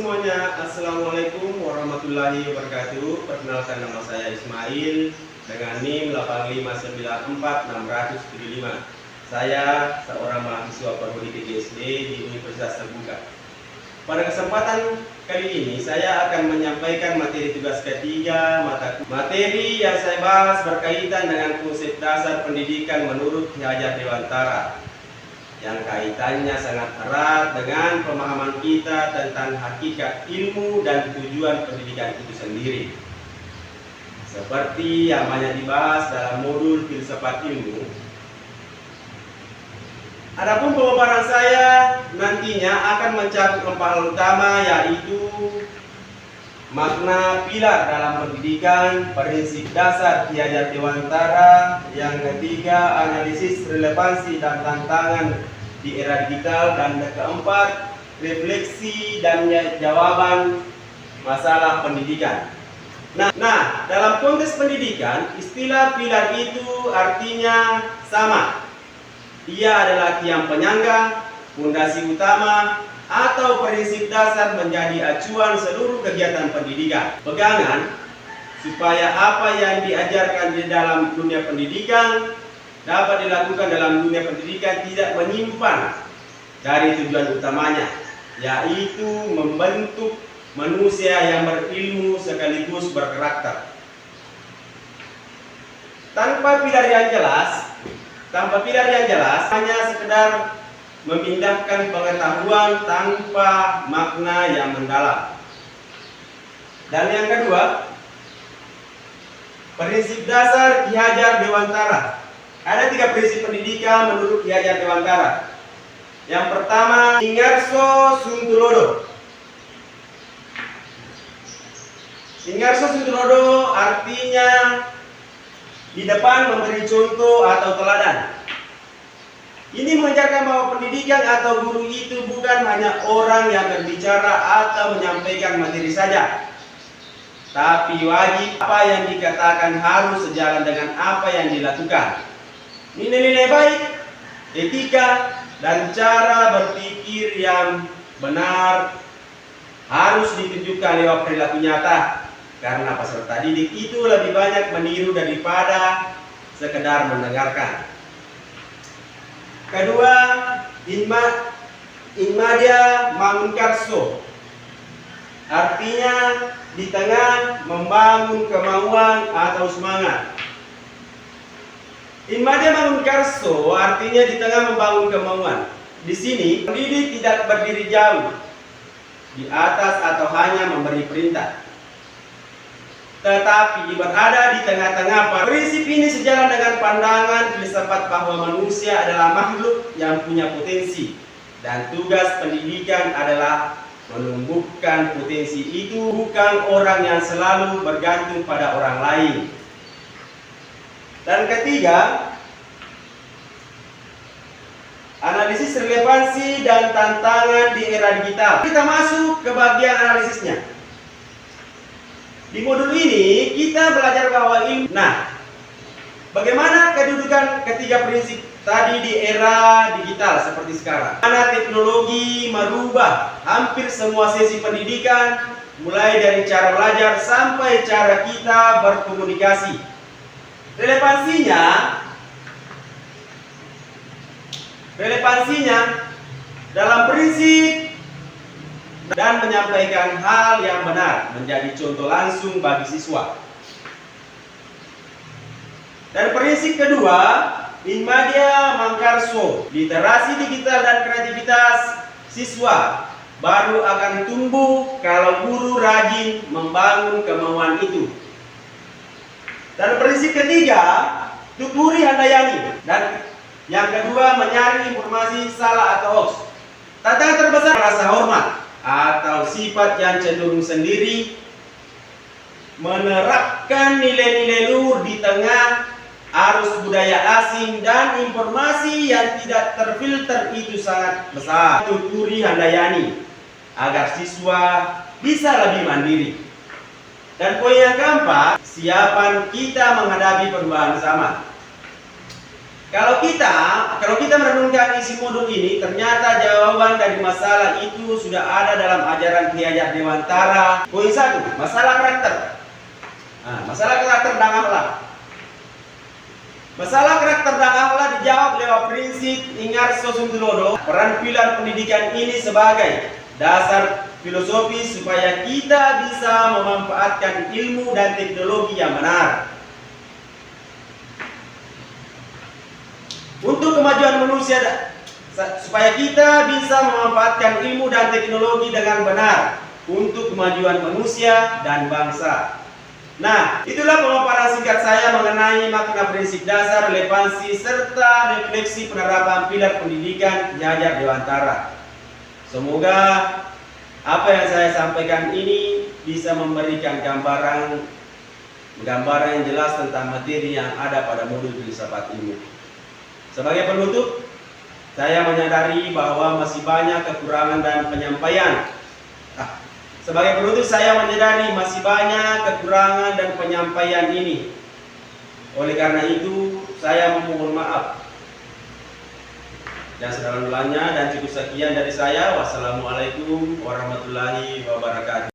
Semuanya, Assalamualaikum warahmatullahi wabarakatuh. Perkenalkan, nama saya Ismail dengan NIM 8594675. Saya seorang mahasiswa Prodi TGSD di Universitas Terbuka. Pada kesempatan kali ini saya akan menyampaikan materi tugas ketiga materi yang saya bahas berkaitan dengan konsep dasar pendidikan menurut Ki Hajar Dewantara, yang kaitannya sangat erat dengan pemahaman kita tentang hakikat ilmu dan tujuan pendidikan itu sendiri, seperti yang banyak dibahas dalam modul filsafat ilmu. Adapun pemaparan saya nantinya akan mencakup 4 hal utama, yaitu makna pilar dalam pendidikan, prinsip dasar Ki Hajar Dewantara, yang ketiga analisis relevansi dan tantangan di era digital, dan keempat refleksi dan jawaban masalah pendidikan. Nah, dalam konteks pendidikan, istilah pilar itu artinya sama. Ia adalah tiang penyangga, fondasi utama, atau prinsip dasar menjadi acuan seluruh kegiatan pendidikan. Pegangan supaya apa yang diajarkan di dalam dunia pendidikan dapat dilakukan dalam dunia pendidikan tidak menyimpang dari tujuan utamanya, yaitu membentuk manusia yang berilmu sekaligus berkarakter. Tanpa pilar yang jelas hanya sekedar memindahkan pengetahuan tanpa makna yang mendalam. Dan yang kedua, prinsip dasar Ki Hajar Dewantara. Ada 3 prinsip pendidikan menurut Ki Hajar Dewantara. Yang pertama, Ingarso Suntulodo. Ingarso Suntulodo artinya di depan memberi contoh atau teladan. Ini mengajarkan bahwa pendidikan atau guru itu bukan hanya orang yang berbicara atau menyampaikan materi saja, tapi wajib apa yang dikatakan harus sejalan dengan apa yang dilakukan. Nilai-nilai baik, etika, dan cara berpikir yang benar harus ditunjukkan lewat perilaku nyata, karena peserta didik itu lebih banyak meniru daripada sekedar mendengarkan. Kedua, Inmadia Mangunkarso, artinya di tengah membangun kemauan atau semangat. Inmadia Mangunkarso artinya di tengah membangun kemauan. Di sini pendidik tidak berdiri jauh di atas atau hanya memberi perintah, tetapi berada di tengah-tengah. Prinsip ini sejalan dengan pandangan filsafat bahwa manusia adalah makhluk yang punya potensi, dan tugas pendidikan adalah menumbuhkan potensi itu, bukan orang yang selalu bergantung pada orang lain. Dan ketiga, analisis relevansi dan tantangan di era digital. Kita masuk ke bagian analisisnya. Di modul ini kita belajar bahwa ilmu. Nah, bagaimana kedudukan ketiga prinsip tadi di era digital seperti sekarang? Mana teknologi merubah hampir semua sesi pendidikan, mulai dari cara belajar sampai cara kita berkomunikasi. Relevansinya dalam prinsip dan menyampaikan hal yang benar menjadi contoh langsung bagi siswa. Dan prinsip kedua, Inmadia Mangunkarso, literasi digital dan kreativitas siswa baru akan tumbuh kalau guru rajin membangun kemauan itu. Dan prinsip ketiga, Tukuri Handayani, dan yang kedua, menyaring informasi salah atau hoax. Tantangan terbesar rasa hormat atau sifat yang cenderung sendiri, menerapkan nilai-nilai luhur di tengah arus budaya asing dan informasi yang tidak terfilter itu sangat besar. Tukuri Handayani agar siswa bisa lebih mandiri. Dan poin yang keempat, siapan kita menghadapi perubahan zaman. Kalau kita merenungkan isi modul ini, ternyata jawaban dari masalah itu sudah ada dalam ajaran Ki Hajar Dewantara. Poin 1, masalah karakter. Nah, masalah karakter dan akhlak. Masalah karakter dan akhlak dijawab lewat prinsip ingat sosum tulodo. Peran pilar pendidikan ini sebagai dasar filosofis supaya kita bisa memanfaatkan ilmu dan teknologi yang benar untuk kemajuan manusia, supaya kita bisa memanfaatkan ilmu dan teknologi dengan benar untuk kemajuan manusia dan bangsa. Nah, itulah pemaparan singkat saya mengenai makna prinsip dasar, relevansi, serta refleksi penerapan pilar pendidikan Ki Hajar Dewantara. Semoga apa yang saya sampaikan ini bisa memberikan gambaran yang jelas tentang materi yang ada pada modul filsafat ilmu. Sebagai penutup, saya menyadari bahwa masih banyak kekurangan dan penyampaian. Sebagai penutup, saya menyadari masih banyak kekurangan dan penyampaian ini. Oleh karena itu, saya memohon maaf. Dan sedalam-dalamnya dan cukup sekian dari saya. Wassalamualaikum warahmatullahi wabarakatuh.